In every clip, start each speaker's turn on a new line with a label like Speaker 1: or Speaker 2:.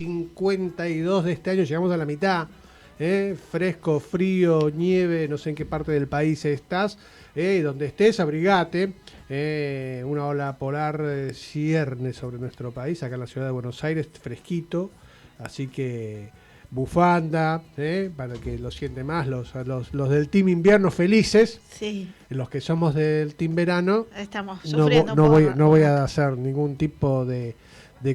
Speaker 1: 52 de este año, llegamos a la mitad. Fresco, frío, nieve, no sé en qué parte del país estás. Donde estés, abrigate. Una ola polar cierne sobre nuestro país, acá en la ciudad de Buenos Aires, fresquito. Así que bufanda, para que lo sienten más, los del team invierno felices.
Speaker 2: Sí.
Speaker 1: Los que somos del team verano,
Speaker 2: Estamos
Speaker 1: no,
Speaker 2: sufriendo
Speaker 1: no voy a hacer ningún tipo de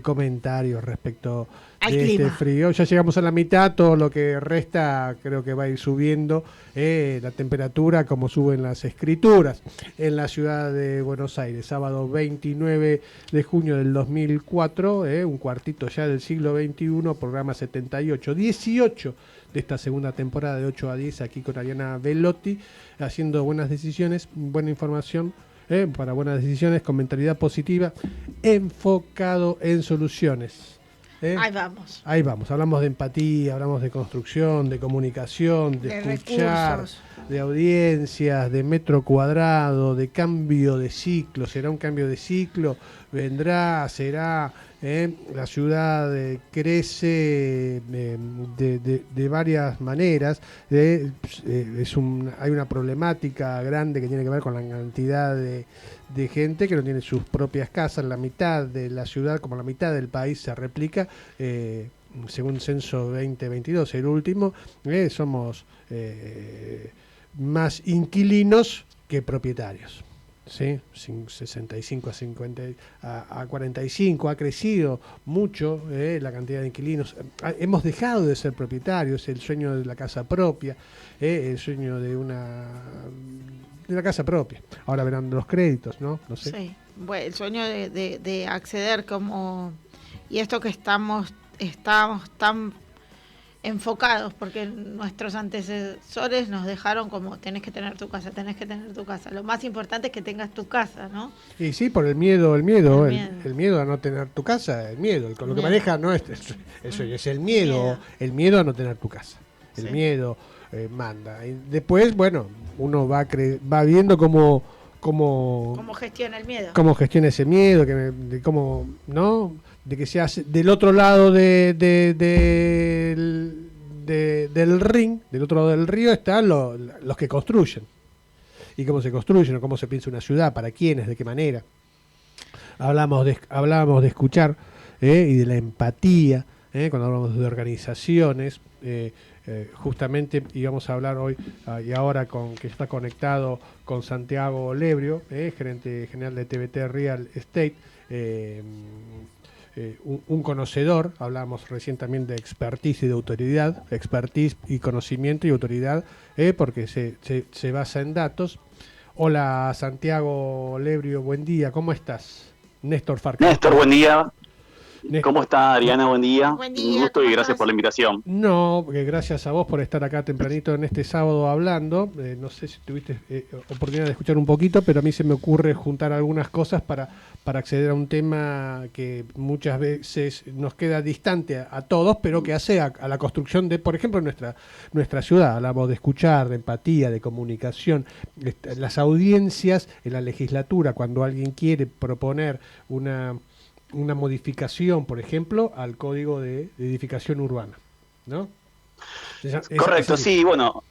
Speaker 1: comentarios respecto
Speaker 2: al
Speaker 1: de
Speaker 2: clima.
Speaker 1: este frío. Ya llegamos a la mitad, todo lo que resta creo que va a ir subiendo la temperatura como suben las escrituras en la ciudad de Buenos Aires. Sábado 29 de junio del 2004, un cuartito ya del siglo XXI, programa 78, 18 de esta segunda temporada de 8 a 10 aquí con Ariana Velotti, haciendo buenas decisiones, buena información, para buenas decisiones, con mentalidad positiva, enfocado en soluciones. Ahí vamos, hablamos de empatía, hablamos de construcción, de comunicación, de escuchar, recursos, de audiencias, de metro cuadrado, de cambio de ciclo. ¿Será un cambio de ciclo? ¿Vendrá? ¿Será? La ciudad crece de varias maneras. Hay una problemática grande que tiene que ver con la cantidad de gente que no tiene sus propias casas. La mitad de la ciudad, como la mitad del país, se replica. Según Censo 2022, el último, somos más inquilinos que propietarios. ¿Sí? 65 a 50 a 45 ha crecido mucho la cantidad de inquilinos. Hemos dejado de ser propietarios, el sueño de la casa propia, el sueño de la casa propia. Ahora verán los créditos, ¿no? No sé.
Speaker 2: Sí, bueno, el sueño de acceder como, y esto que estamos tan enfocados, porque nuestros antecesores nos dejaron como tenés que tener tu casa. Lo más importante es que tengas tu casa, ¿no?
Speaker 1: Y sí, por el miedo a no tener tu casa, el miedo. Lo que maneja no es eso, es el miedo a no tener tu casa. El miedo manda. Y después, bueno, uno va viendo cómo
Speaker 2: gestiona el miedo.
Speaker 1: Cómo gestiona ese miedo, cómo, ¿no? De que se hace del otro lado del ring, del otro lado del río están los que construyen. Y cómo se construyen, o cómo se piensa una ciudad, para quiénes, de qué manera. Hablábamos de escuchar y de la empatía, cuando hablamos de organizaciones. Justamente íbamos a hablar hoy y ahora que está conectado con Santiago Lebrio, gerente general de TBT Real Estate, un conocedor. Hablábamos recién también de expertise y de autoridad, expertise y conocimiento y autoridad, porque se basa en datos. Hola Santiago Lebrio, buen día, ¿cómo estás? Néstor Farca.
Speaker 3: Néstor, buen día. ¿Cómo está Ariana? Buen día.
Speaker 2: Buen día.
Speaker 3: Un gusto y gracias por la invitación.
Speaker 1: No, gracias a vos por estar acá tempranito en este sábado hablando. No sé si tuviste oportunidad de escuchar un poquito, pero a mí se me ocurre juntar algunas cosas para acceder a un tema que muchas veces nos queda distante a todos, pero que hace a la construcción de, por ejemplo, nuestra ciudad. Hablamos de escuchar, de empatía, de comunicación. Las audiencias en la legislatura, cuando alguien quiere proponer una modificación, por ejemplo, al Código de Edificación Urbana, ¿no?
Speaker 3: Correcto, sí, bueno.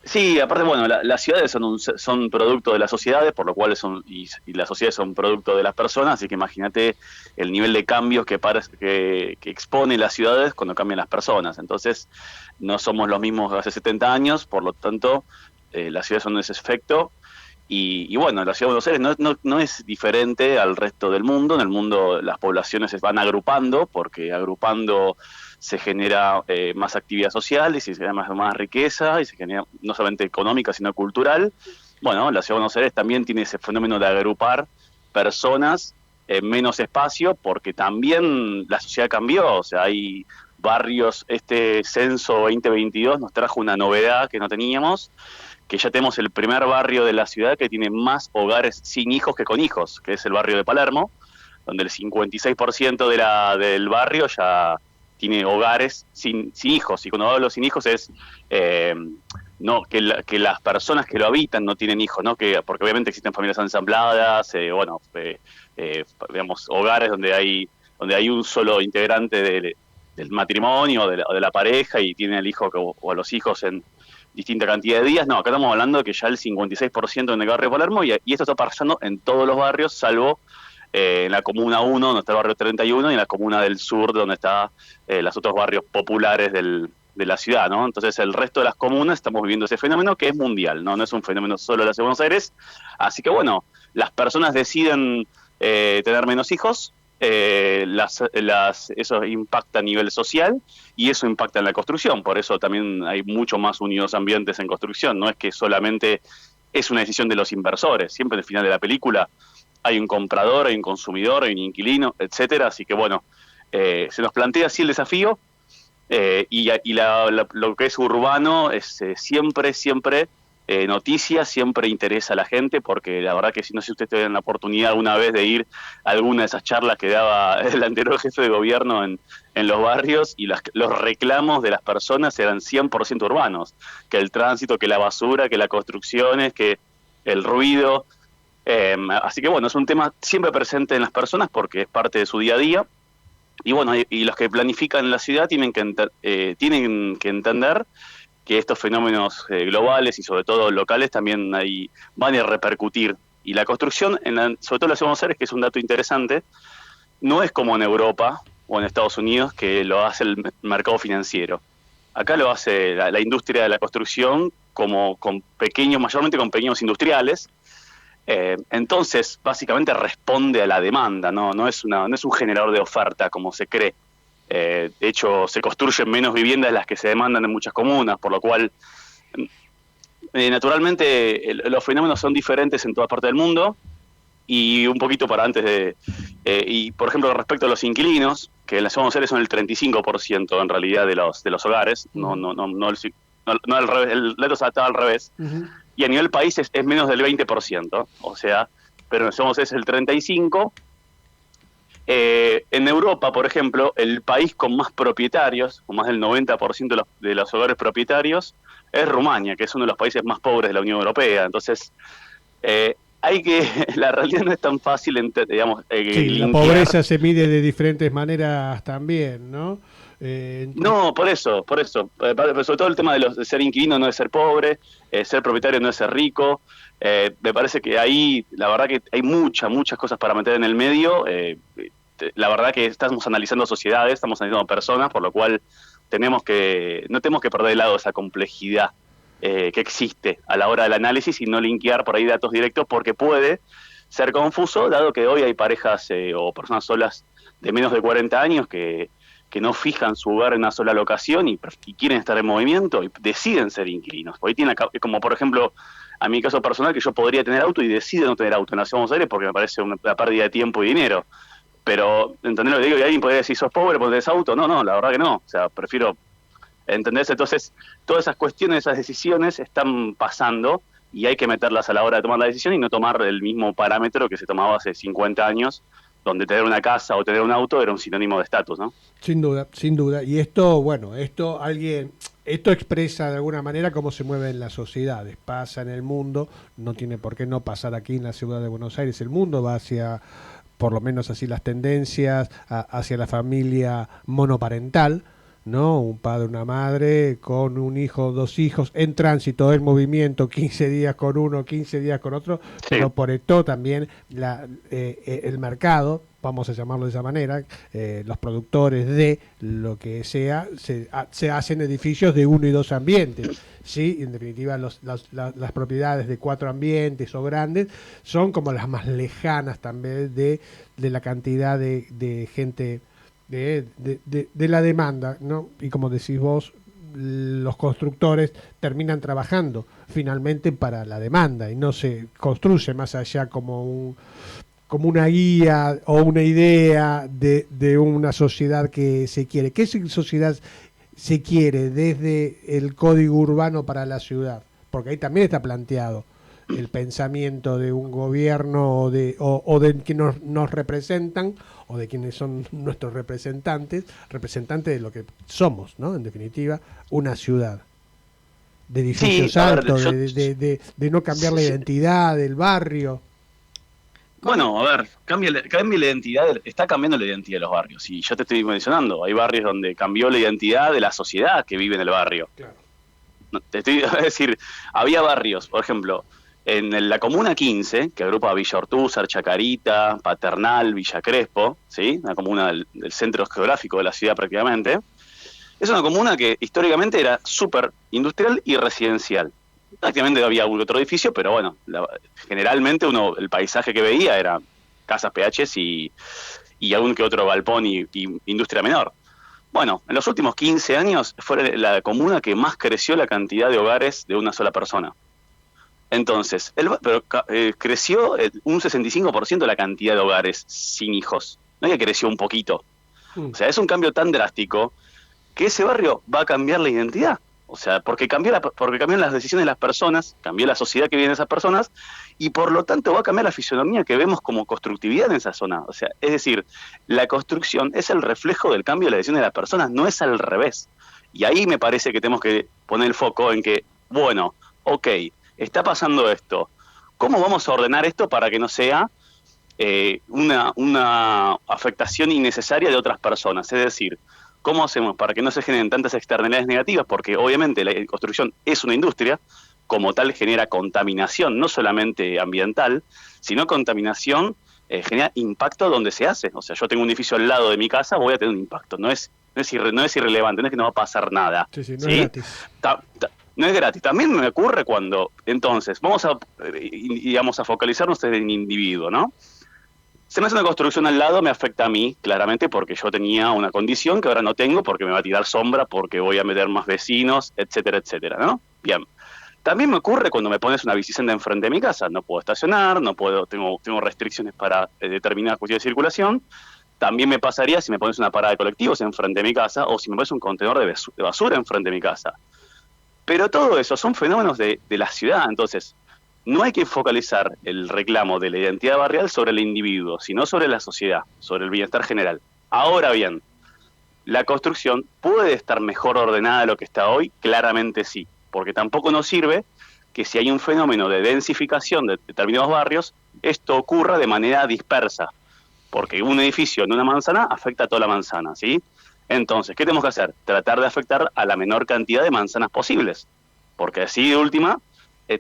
Speaker 3: Sí, aparte, bueno, las ciudades son producto de las sociedades, por lo cual y las sociedades son producto de las personas, así que imagínate el nivel de cambios que expone las ciudades cuando cambian las personas. Entonces, no somos los mismos hace 70 años, por lo tanto, las ciudades son ese efecto. Y bueno, la ciudad de Buenos Aires no es diferente al resto del mundo. En el mundo las poblaciones se van agrupando, porque agrupando se genera más actividad social y se genera más riqueza, y se genera no solamente económica, sino cultural. Bueno, la ciudad de Buenos Aires también tiene ese fenómeno de agrupar personas en menos espacio, porque también la sociedad cambió. O sea, hay barrios, este censo 2022 nos trajo una novedad que no teníamos, que ya tenemos el primer barrio de la ciudad que tiene más hogares sin hijos que con hijos, que es el barrio de Palermo, donde el 56% del barrio ya tiene hogares sin hijos. Y cuando hablo sin hijos es no que las personas que lo habitan no tienen hijos, ¿no? Porque obviamente existen familias ensambladas, digamos, hogares donde hay un solo integrante del matrimonio o de la pareja y tiene el hijo o a los hijos en distinta cantidad de días. No, acá estamos hablando de que ya el 56% en el barrio Palermo y esto está pasando en todos los barrios, salvo en la Comuna 1, donde está el barrio 31, y en la Comuna del Sur, donde están los otros barrios populares de la ciudad, ¿no? Entonces, el resto de las comunas estamos viviendo ese fenómeno que es mundial, ¿no? No es un fenómeno solo de la ciudad de Buenos Aires. Así que, bueno, las personas deciden tener menos hijos, eso impacta a nivel social y eso impacta en la construcción. Por eso también hay mucho más unidos ambientes en construcción. No es que solamente es una decisión de los inversores. Siempre al final de la película hay un comprador, hay un consumidor, hay un inquilino, etcétera. Así que bueno, se nos plantea así el desafío lo que es urbano es siempre noticia, siempre interesa a la gente, porque la verdad que si no sé si ustedes tienen la oportunidad alguna vez de ir a alguna de esas charlas que daba el anterior jefe de gobierno en los barrios, y los reclamos de las personas eran 100% urbanos, que el tránsito, que la basura, que las construcciones, que el ruido. Así que bueno, es un tema siempre presente en las personas porque es parte de su día a día. Y bueno, y los que planifican la ciudad tienen que entender que estos fenómenos globales y sobre todo locales también van a repercutir. Y la construcción, sobre todo en la ciudad de Buenos Aires, que es un dato interesante, no es como en Europa o en Estados Unidos, que lo hace el mercado financiero. Acá lo hace la industria de la construcción mayormente con pequeños industriales. Entonces, básicamente responde a la demanda, no es un generador de oferta como se cree. De hecho, se construyen menos viviendas de las que se demandan en muchas comunas, por lo cual, naturalmente, los fenómenos son diferentes en toda parte del mundo. Y un poquito para antes y por ejemplo, respecto a los inquilinos, que en la ciudad de Buenos Aires son el 35% en realidad de los hogares, no al revés, el dato está al revés. Uh-huh. Y a nivel país es menos del 20%, o sea, pero somos es el 35%. En Europa, por ejemplo, el país con más propietarios, con más del 90% de los hogares propietarios, es Rumania, que es uno de los países más pobres de la Unión Europea. Entonces, la realidad no es tan fácil, digamos.
Speaker 1: Sí, la pobreza se mide de diferentes maneras también, ¿no?
Speaker 3: No, por eso. Sobre todo el tema de ser inquilino no es ser pobre, ser propietario no es ser rico. Me parece que ahí, la verdad que hay muchas cosas para meter en el medio. La verdad que estamos analizando sociedades, estamos analizando personas, por lo cual no tenemos que perder de lado esa complejidad que existe a la hora del análisis y no linkear por ahí datos directos, porque puede ser confuso, dado que hoy hay parejas o personas solas de menos de 40 años que no fijan su hogar en una sola locación y quieren estar en movimiento y deciden ser inquilinos. Hoy como por ejemplo, a mi caso personal, que yo podría tener auto y decido no tener auto en la ciudad de Buenos Aires porque me parece una pérdida de tiempo y dinero. Pero, ¿entendés lo que digo? Y alguien podría decir, ¿sos pobre porque tenés auto? No, la verdad que no. O sea, prefiero entenderse. Entonces, todas esas cuestiones, esas decisiones están pasando y hay que meterlas a la hora de tomar la decisión y no tomar el mismo parámetro que se tomaba hace 50 años, donde tener una casa o tener un auto era un sinónimo de estatus, ¿no?
Speaker 1: Sin duda. Y esto expresa de alguna manera cómo se mueven las sociedades. Pasa en el mundo, no tiene por qué no pasar aquí en la ciudad de Buenos Aires. El mundo va hacia, por lo menos así las tendencias, hacia la familia monoparental, ¿no? Un padre, una madre, con un hijo, 2 hijos, en tránsito, en movimiento, 15 días con uno, 15 días con otro, sí. Pero por esto también el mercado, vamos a llamarlo de esa manera, los productores de lo que sea, se hacen edificios de 1 y 2 ambientes. Sí, en definitiva las propiedades de 4 ambientes o grandes son como las más lejanas también de la cantidad de gente, de la demanda, ¿no? Y como decís vos, los constructores terminan trabajando finalmente para la demanda y no se construye más allá como una guía o una idea de una sociedad que se quiere. ¿Qué sociedad se quiere desde el código urbano para la ciudad? Porque ahí también está planteado el pensamiento de un gobierno o de quienes nos representan o de quienes son nuestros representantes de lo que somos, ¿no? En definitiva, una ciudad de edificios altos, de no cambiar la identidad del barrio.
Speaker 3: Bueno, a ver, cambia la identidad, está cambiando la identidad de los barrios. Y yo te estoy mencionando, hay barrios donde cambió la identidad de la sociedad que vive en el barrio.
Speaker 1: Claro.
Speaker 3: Es decir, había barrios, por ejemplo, en la Comuna 15, que agrupa Villa Ortúzar, Chacarita, Paternal, Villa Crespo, ¿sí? Una comuna del centro geográfico de la ciudad prácticamente. Es una comuna que históricamente era súper industrial y residencial. Prácticamente había algún otro edificio, pero bueno, generalmente el paisaje que veía era casas PHs y algún que otro galpón y industria menor. Bueno, en los últimos 15 años fue la comuna que más creció la cantidad de hogares de una sola persona. Entonces, creció un 65% la cantidad de hogares sin hijos. No es que creció un poquito. O sea, es un cambio tan drástico que ese barrio va a cambiar la identidad. O sea, porque cambiaron las decisiones de las personas, cambió la sociedad que vive en esas personas, y por lo tanto va a cambiar la fisonomía que vemos como constructividad en esa zona. O sea, es decir, la construcción es el reflejo del cambio de las decisiones de las personas, no es al revés. Y ahí me parece que tenemos que poner el foco en que, bueno, ok, está pasando esto. ¿Cómo vamos a ordenar esto para que no sea una afectación innecesaria de otras personas? Es decir, ¿cómo hacemos para que no se generen tantas externalidades negativas? Porque obviamente la construcción es una industria, como tal genera contaminación, no solamente ambiental, sino contaminación, genera impacto donde se hace. O sea, yo tengo un edificio al lado de mi casa, voy a tener un impacto. No es irrelevante, no es que no va a pasar nada.
Speaker 1: Sí, no es gratis.
Speaker 3: No es gratis. También me ocurre cuando, entonces, vamos a focalizarnos en el individuo, ¿no? Se me hace una construcción al lado, me afecta a mí, claramente, porque yo tenía una condición que ahora no tengo, porque me va a tirar sombra, porque voy a meter más vecinos, etcétera, etcétera, ¿no? Bien. También me ocurre cuando me pones una bicicenda enfrente de mi casa. No puedo estacionar, tengo restricciones para determinadas cuestiones de circulación. También me pasaría si me pones una parada de colectivos enfrente de mi casa, o si me pones un contenedor de basura enfrente de mi casa. Pero todo eso son fenómenos de la ciudad, entonces no hay que focalizar el reclamo de la identidad barrial sobre el individuo, sino sobre la sociedad, sobre el bienestar general. Ahora bien, ¿la construcción puede estar mejor ordenada de lo que está hoy? Claramente sí, porque tampoco nos sirve que si hay un fenómeno de densificación de determinados barrios, esto ocurra de manera dispersa, porque un edificio en una manzana afecta a toda la manzana, ¿sí? Entonces, ¿qué tenemos que hacer? Tratar de afectar a la menor cantidad de manzanas posibles, porque así de última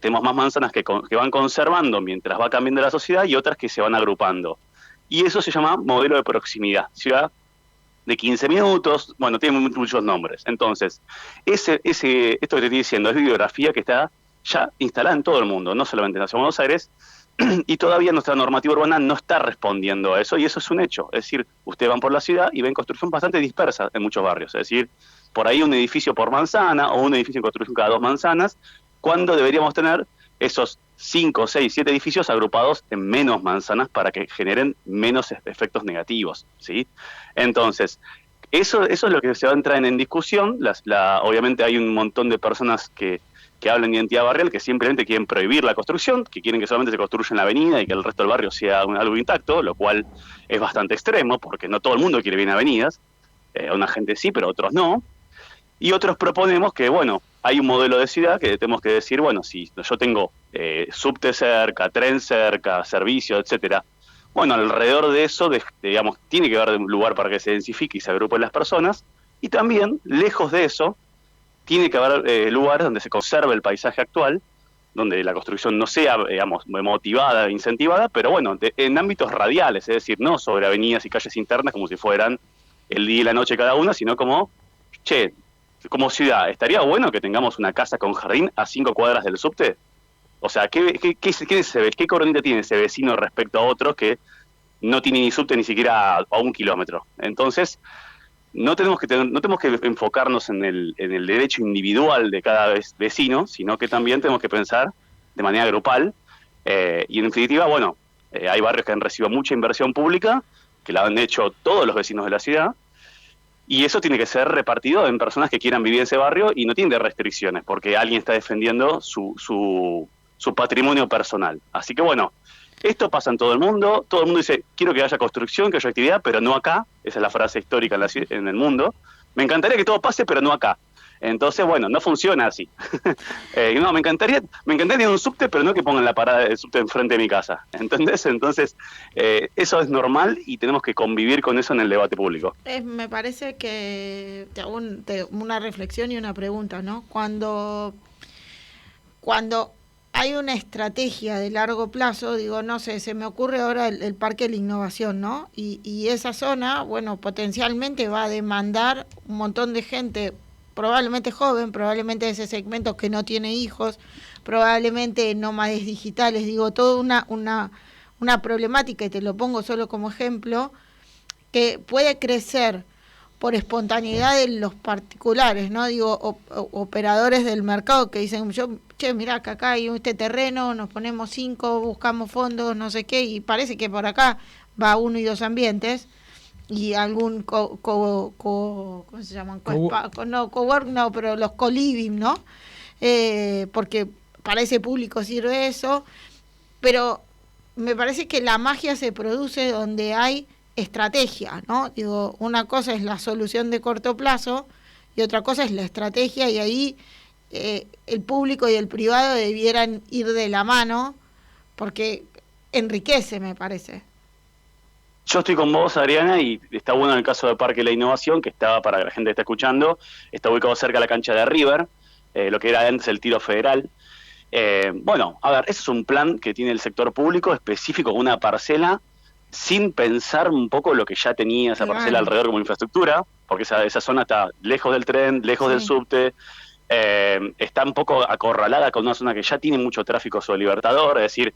Speaker 3: tenemos más manzanas que van conservando mientras va cambiando la sociedad y otras que se van agrupando. Y eso se llama modelo de proximidad, ciudad de 15 minutos, bueno, tiene muchos nombres. Entonces, esto que te estoy diciendo es bibliografía que está ya instalada en todo el mundo, no solamente en la Ciudad de Buenos Aires, y todavía nuestra normativa urbana no está respondiendo a eso, y eso es un hecho. Es decir, ustedes van por la ciudad y ven construcción bastante dispersa en muchos barrios, es decir, por ahí un edificio por manzana o un edificio en construcción cada 2 manzanas, cuando deberíamos tener esos 5, 6, 7 edificios agrupados en menos manzanas para que generen menos efectos negativos, ¿sí? Entonces, eso es lo que se va a entrar en discusión. Obviamente hay un montón de personas que hablan de identidad barrial, que simplemente quieren prohibir la construcción, que quieren que solamente se construya en la avenida y que el resto del barrio sea algo intacto, lo cual es bastante extremo, porque no todo el mundo quiere bien avenidas, una gente sí, pero otros no. Y otros proponemos que, bueno, hay un modelo de ciudad que tenemos que decir, bueno, si yo tengo subte cerca, tren cerca, servicio, etcétera, bueno, alrededor de eso, digamos, tiene que haber un lugar para que se densifique y se agrupen las personas, y también, lejos de eso, tiene que haber lugares donde se conserve el paisaje actual, donde la construcción no sea, digamos, motivada, incentivada, pero bueno, en ámbitos radiales, es decir, no sobre avenidas y calles internas como si fueran el día y la noche cada una, sino como, como ciudad, ¿estaría bueno que tengamos una casa con jardín a 5 cuadras del subte? O sea, ¿qué coronita tiene ese vecino respecto a otros que no tiene ni subte ni siquiera a 1 kilómetro? Entonces, no tenemos que enfocarnos en el derecho individual de cada vecino, sino que también tenemos que pensar de manera grupal. Y en definitiva, bueno, hay barrios que han recibido mucha inversión pública, que la han hecho todos los vecinos de la ciudad, y eso tiene que ser repartido en personas que quieran vivir en ese barrio y no tienen restricciones, porque alguien está defendiendo su patrimonio personal. Así que bueno, esto pasa en todo el mundo dice, quiero que haya construcción, que haya actividad, pero no acá. Esa es la frase histórica en el mundo. Me encantaría que todo pase, pero no acá. Entonces, bueno, no funciona así. No, me encantaría tener un subte, pero no que pongan la parada del subte enfrente de mi casa. ¿Entendés? Entonces, eso es normal y tenemos que convivir con eso en el debate público.
Speaker 2: Me parece que te hago una reflexión y una pregunta, ¿no? Cuando hay una estrategia de largo plazo, digo, no sé, se me ocurre ahora el Parque de la Innovación, ¿no? Y esa zona, bueno, potencialmente va a demandar un montón de gente, probablemente joven, probablemente de ese segmento que no tiene hijos, probablemente nómades digitales, digo, toda una problemática, y te lo pongo solo como ejemplo, que puede crecer por espontaneidad de los particulares, ¿no? Digo, operadores del mercado que dicen, mirá, que acá hay este terreno, nos ponemos 5, buscamos fondos, no sé qué, y parece que por acá va 1 y 2 ambientes, y algún ¿cómo se llaman? Cowork, no, pero los co-living, ¿no? Porque para ese público sirve eso, pero me parece que la magia se produce donde hay estrategia, ¿no? Digo, una cosa es la solución de corto plazo y otra cosa es la estrategia, y ahí el público y el privado debieran ir de la mano, porque enriquece, me parece.
Speaker 3: Yo estoy con vos, Adriana, y está bueno en el caso del Parque de la Innovación, que está, para la gente que está escuchando, está ubicado cerca de la cancha de River, lo que era antes el Tiro Federal. Bueno, a ver, ese es un plan que tiene el sector público específico, una parcela, sin pensar un poco lo que ya tenía esa parcela alrededor como infraestructura, porque esa zona está lejos del tren, lejos del subte, está un poco acorralada con una zona que ya tiene mucho tráfico sobre Libertador, es decir,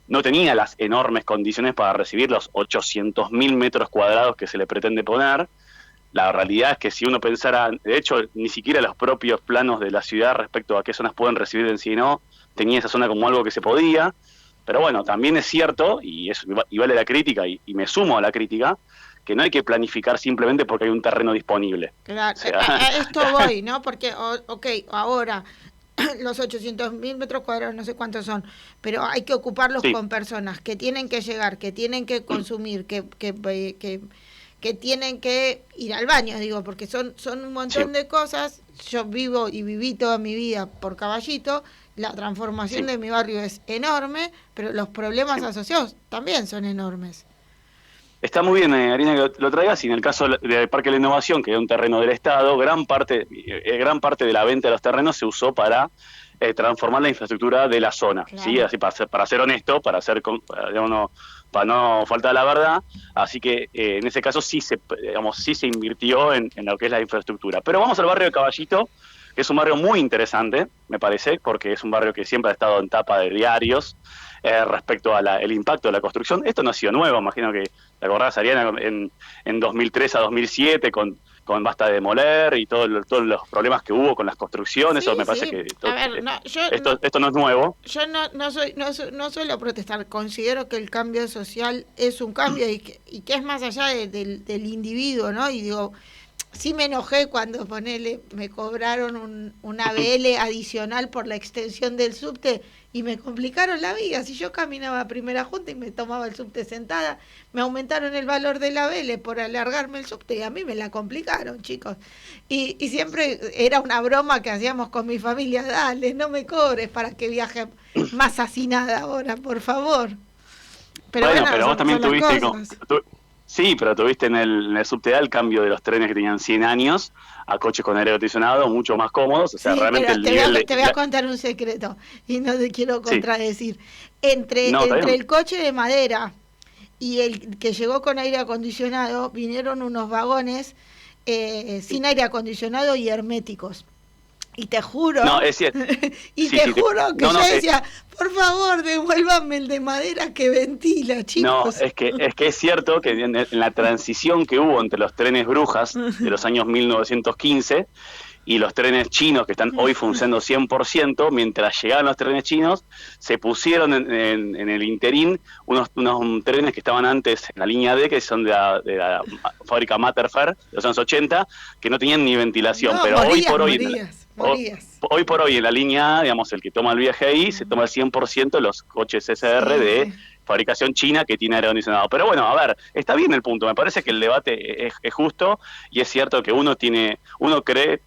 Speaker 3: no tenía las enormes condiciones para recibir los 800.000 metros cuadrados que se le pretende poner. La realidad es que si uno pensara, de hecho, ni siquiera los propios planos de la ciudad respecto a qué zonas pueden recibir en sí, no, tenía esa zona como algo que se podía. Pero bueno, también es cierto, y vale la crítica, y me sumo a la crítica, que no hay que planificar simplemente porque hay un terreno disponible.
Speaker 2: Claro, o sea, a esto voy, ¿no? Porque, ahora los 800.000 metros cuadrados, no sé cuántos son, pero hay que ocuparlos con personas que tienen que llegar, que tienen que consumir, que tienen que ir al baño, digo, porque son un montón de cosas. Yo vivo y viví toda mi vida por Caballito, la transformación de mi barrio es enorme, pero los problemas asociados también son enormes.
Speaker 3: Está muy bien, Arina, que lo traigas, y en el caso del Parque de la Innovación, que es un terreno del Estado, gran parte de la venta de los terrenos se usó para transformar la infraestructura de la zona, claro. ¿Sí? Así para ser honesto, para no faltar la verdad, así que en ese caso sí se invirtió en lo que es la infraestructura. Pero vamos al barrio de Caballito, que es un barrio muy interesante, me parece, porque es un barrio que siempre ha estado en tapa de diarios respecto a el impacto de la construcción. Esto no ha sido nuevo, imagino que te acordás, Ariana, en 2003 a 2007 con Basta de Demoler y todos los problemas que hubo con las construcciones. Eso me parece que esto no es nuevo.
Speaker 2: Yo no suelo protestar, considero que el cambio social es un cambio y que es más allá del individuo, ¿no? Y digo, sí me enojé cuando me cobraron un ABL adicional por la extensión del subte y me complicaron la vida. Si yo caminaba a Primera Junta y me tomaba el subte sentada, me aumentaron el valor del ABL por alargarme el subte y a mí me la complicaron, chicos. Y siempre era una broma que hacíamos con mi familia: dale, no me cobres para que viaje más hacinada ahora, por favor.
Speaker 3: Pero vos también tuviste... Sí, pero tuviste en el subte el cambio de los trenes que tenían 100 años a coches con aire acondicionado, mucho más cómodos. O sea, sí, realmente
Speaker 2: te voy a contar un secreto y no te quiero contradecir. Entre el coche de madera y el que llegó con aire acondicionado, vinieron unos vagones sin aire acondicionado y herméticos. Y te juro,
Speaker 3: no, es cierto.
Speaker 2: Juro que yo decía, por favor, devuélvanme el de madera que ventila, chicos.
Speaker 3: No, es que es cierto que en la transición que hubo entre los trenes Brujas de los años 1915 y los trenes chinos que están hoy funcionando 100%, mientras llegaban los trenes chinos, se pusieron en el interín unos trenes que estaban antes en la línea D, que son de la fábrica Matterfer de los años 80, que no tenían ni ventilación, pero hoy por hoy en la línea A, digamos, el que toma el viaje ahí, se toma el 100% de los coches SR de fabricación china que tiene aire acondicionado. Pero bueno, a ver, está bien el punto, me parece que el debate es justo y es cierto que uno cree...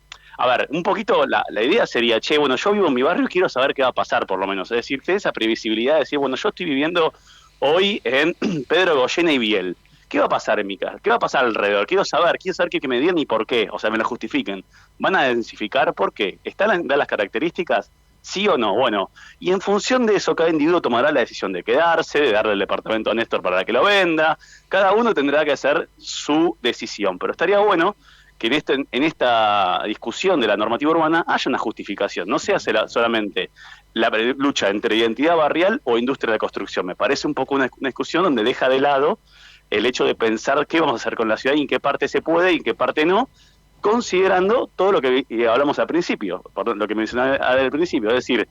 Speaker 3: a ver, un poquito la idea sería, che, bueno, yo vivo en mi barrio y quiero saber qué va a pasar por lo menos. Es decir, que esa previsibilidad de decir, bueno, yo estoy viviendo hoy en Pedro Goyena y Biel. ¿Qué va a pasar en mi casa? ¿Qué va a pasar alrededor? Quiero saber que me digan y por qué, o sea, me lo justifiquen. ¿Van a densificar? ¿Por qué? ¿Están las características? ¿Sí o no? Bueno, y en función de eso, cada individuo tomará la decisión de quedarse, de darle el departamento a Néstor para que lo venda. Cada uno tendrá que hacer su decisión. Pero estaría bueno que en esta discusión de la normativa urbana haya una justificación. No sea solamente la lucha entre identidad barrial o industria de construcción. Me parece un poco una discusión donde deja de lado el hecho de pensar qué vamos a hacer con la ciudad y en qué parte se puede y en qué parte no, considerando todo lo que hablamos al principio, por lo que mencioné al principio, es decir,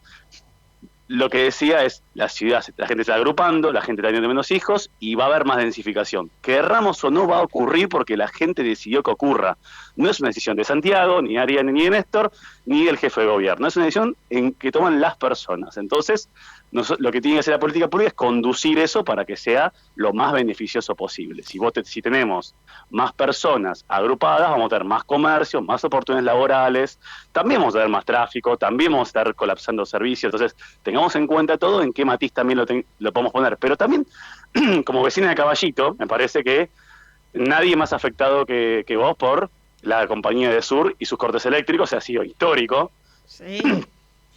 Speaker 3: lo que decía es, la ciudad, la gente se está agrupando, la gente está teniendo menos hijos y va a haber más densificación. Querramos o no va a ocurrir porque la gente decidió que ocurra. No es una decisión de Santiago, ni de Ariane, ni de Néstor, ni del jefe de gobierno. Es una decisión en que toman las personas. Entonces, lo que tiene que hacer la política pública es conducir eso para que sea lo más beneficioso posible. Si tenemos más personas agrupadas, vamos a tener más comercio, más oportunidades laborales, también vamos a tener más tráfico, también vamos a estar colapsando servicios. Entonces, tengamos en cuenta todo, en qué matiz también lo podemos poner. Pero también, como vecina de Caballito, me parece que nadie más afectado que vos por la compañía de Sur y sus cortes eléctricos, ha sido histórico.
Speaker 2: Sí.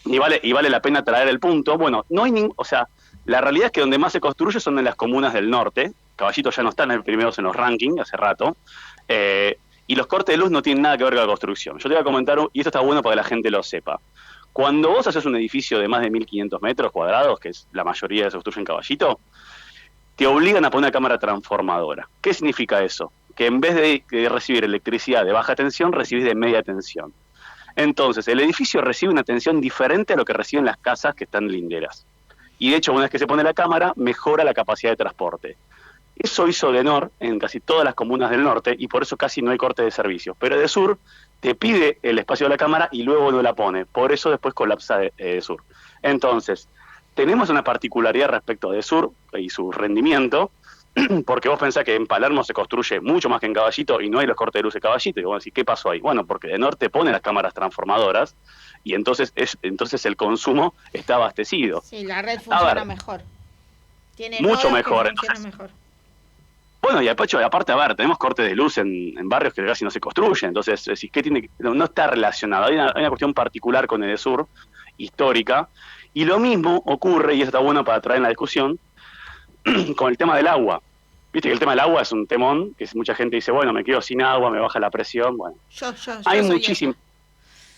Speaker 3: Y vale la pena traer el punto. Bueno, no hay o sea, la realidad es que donde más se construye son en las comunas del norte. Caballito ya no están en primeros en los rankings hace rato. Y los cortes de luz no tienen nada que ver con la construcción. Yo te voy a comentar, y esto está bueno para que la gente lo sepa. Cuando vos haces un edificio de más de 1.500 metros cuadrados, que es la mayoría de se construye en Caballito, te obligan a poner una cámara transformadora. ¿Qué significa eso? Que en vez de recibir electricidad de baja tensión, recibís de media tensión. Entonces, el edificio recibe una tensión diferente a lo que reciben las casas que están linderas. Y de hecho, una vez que se pone la cámara, mejora la capacidad de transporte. Eso hizo Denor en casi todas las comunas del norte y por eso casi no hay corte de servicios. Pero de Sur te pide el espacio de la cámara y luego no la pone. Por eso después colapsa de Sur. Entonces, tenemos una particularidad respecto de Sur y su rendimiento, porque vos pensás que en Palermo se construye mucho más que en Caballito y no hay los cortes de luz de Caballito, y vos decís, ¿qué pasó ahí? Bueno, porque de norte pone las cámaras transformadoras y entonces el consumo está abastecido.
Speaker 2: Sí, la red funciona mejor. Tiene
Speaker 3: mucho mejor.
Speaker 2: Mejor.
Speaker 3: Bueno, y aparte, a ver, tenemos cortes de luz en barrios que casi no se construyen, entonces decís, no está relacionado. Hay una cuestión particular con Edesur, histórica, y lo mismo ocurre, y eso está bueno para traer en la discusión, con el tema del agua. Viste que el tema del agua es un temón, que mucha gente dice, bueno, me quedo sin agua, me baja la presión. Bueno, hay muchísimo.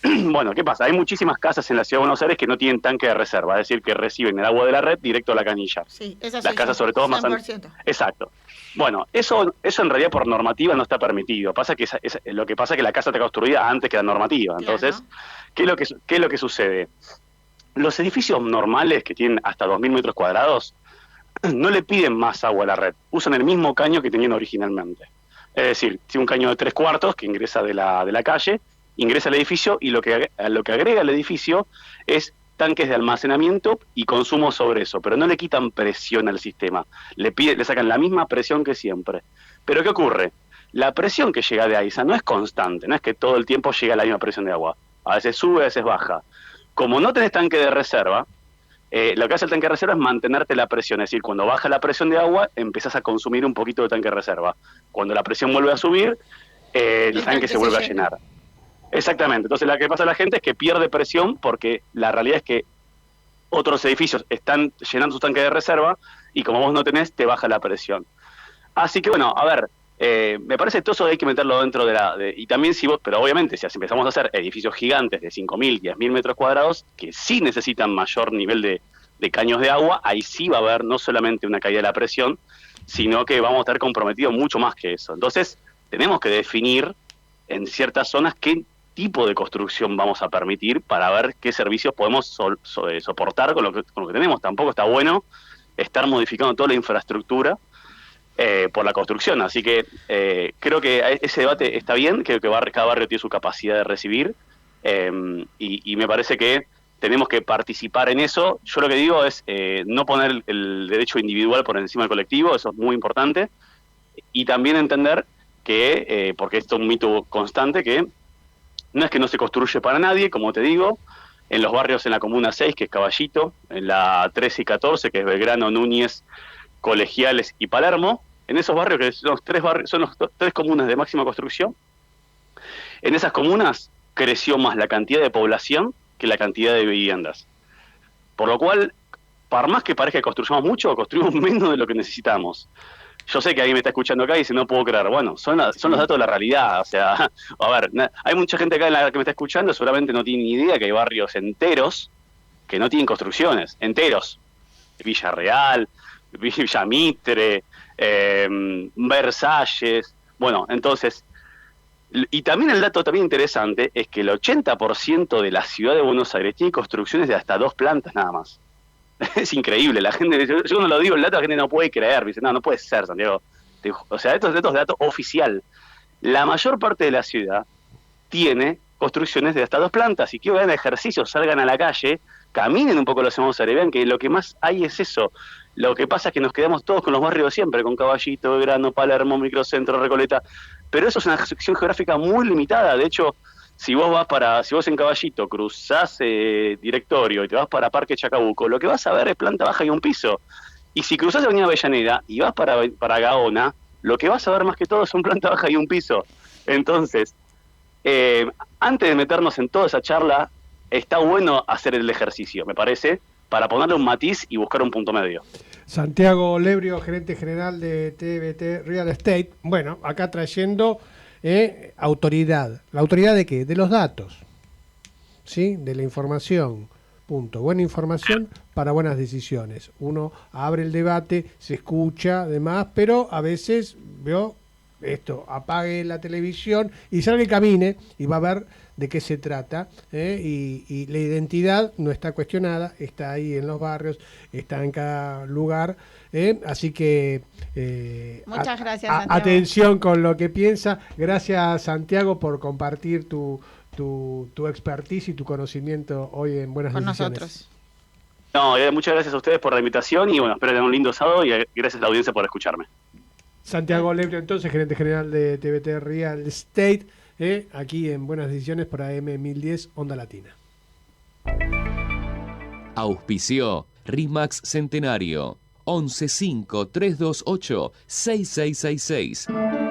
Speaker 3: Bueno, ¿qué pasa? Hay muchísimas casas en la Ciudad de Buenos Aires que no tienen tanque de reserva, es decir, que reciben el agua de la red directo a la canilla.
Speaker 2: Sí, esas
Speaker 3: las casas sobre todo
Speaker 2: 100%.
Speaker 3: Exacto. Bueno, eso en realidad por normativa no está permitido. Pasa que lo que pasa es que la casa está construida antes que la normativa. Entonces, claro. ¿qué es lo que sucede? Los edificios normales que tienen hasta 2.000 metros cuadrados no le piden más agua a la red, usan el mismo caño que tenían originalmente. Es decir, si un caño de 3/4 que ingresa de la calle, ingresa al edificio y lo que agrega el edificio es tanques de almacenamiento y consumo sobre eso, pero no le quitan presión al sistema, le sacan la misma presión que siempre. Pero ¿qué ocurre? La presión que llega de AISA no es constante, no es que todo el tiempo llega la misma presión de agua, a veces sube, a veces baja. Como no tenés tanque de reserva, lo que hace el tanque de reserva es mantenerte la presión, es decir, cuando baja la presión de agua, empezás a consumir un poquito de tanque de reserva. Cuando la presión vuelve a subir, el tanque se vuelve a llenar. Exactamente, entonces lo que pasa a la gente es que pierde presión porque la realidad es que otros edificios están llenando sus tanques de reserva y como vos no tenés, te baja la presión. Así que bueno, a ver, me parece que todo eso hay que meterlo dentro y también pero obviamente si empezamos a hacer edificios gigantes de 5.000, 10.000 metros cuadrados, que sí necesitan mayor nivel de caños de agua, ahí sí va a haber no solamente una caída de la presión, sino que vamos a estar comprometidos mucho más que eso. Entonces, tenemos que definir en ciertas zonas qué tipo de construcción vamos a permitir para ver qué servicios podemos soportar con lo que tenemos. Tampoco está bueno estar modificando toda la infraestructura por la construcción. Así que creo que ese debate está bien, creo que cada barrio tiene su capacidad de recibir y me parece que tenemos que participar en eso. Yo lo que digo es no poner el derecho individual por encima del colectivo, eso es muy importante, y también entender que, porque esto es un mito constante, que no es que no se construye para nadie, como te digo, en los barrios en la Comuna 6, que es Caballito, en la 13 y 14, que es Belgrano, Núñez, Colegiales y Palermo, en esos barrios, que son los tres barrios, son los tres comunas de máxima construcción, en esas comunas creció más la cantidad de población que la cantidad de viviendas. Por lo cual, por más que parezca que construyamos mucho, construimos menos de lo que necesitamos. Yo sé que alguien me está escuchando acá y dice, no puedo creer. Bueno, son los datos de la realidad. O sea, a ver, hay mucha gente acá que me está escuchando, seguramente no tiene ni idea que hay barrios enteros que no tienen construcciones, enteros. Villarreal, Villa Mitre, Versalles. Bueno, entonces, y también el dato también interesante es que el 80% de la ciudad de Buenos Aires tiene construcciones de hasta 2 plantas nada más. Es increíble, la gente, yo cuando lo digo el dato, la gente no puede creer, dice, no puede ser, Santiago. O sea, estos datos de dato oficial. La mayor parte de la ciudad tiene construcciones de hasta 2 plantas, y que hagan ejercicios, salgan a la calle, caminen un poco los Buenos Aires, vean que lo que más hay es eso. Lo que pasa es que nos quedamos todos con los barrios de siempre, con Caballito, Belgrano, Palermo, Microcentro, Recoleta, pero eso es una sección geográfica muy limitada. De hecho, si vos en Caballito cruzás Directorio y te vas para Parque Chacabuco, lo que vas a ver es planta baja y un piso. Y si cruzás Avenida Avellaneda y vas para Gaona, lo que vas a ver más que todo son planta baja y un piso. Entonces, antes de meternos en toda esa charla, está bueno hacer el ejercicio, me parece, para ponerle un matiz y buscar un punto medio.
Speaker 1: Santiago Lebrio, gerente general de TBT Real Estate. Bueno, acá trayendo autoridad. ¿La autoridad de qué? De los datos, ¿sí? De la información. Punto. Buena información para buenas decisiones. Uno abre el debate, se escucha, además, pero a veces veo esto, apague la televisión y salga y camine y va a ver de qué se trata, y la identidad no está cuestionada, está ahí en los barrios, está en cada lugar, así que
Speaker 2: muchas gracias, Santiago.
Speaker 1: Atención con lo que piensa. Gracias, Santiago, por compartir tu expertise y tu conocimiento hoy en Buenas Decisiones.
Speaker 2: Con nosotros.
Speaker 3: No, muchas gracias a ustedes por la invitación y bueno, espero tener un lindo sábado y gracias a la audiencia por escucharme.
Speaker 1: Santiago Lebrio, entonces, gerente general de TBT Real Estate, aquí en Buenas Decisiones por AM 1010 Onda Latina.
Speaker 4: Auspició RIMAX Centenario 115-328-6666.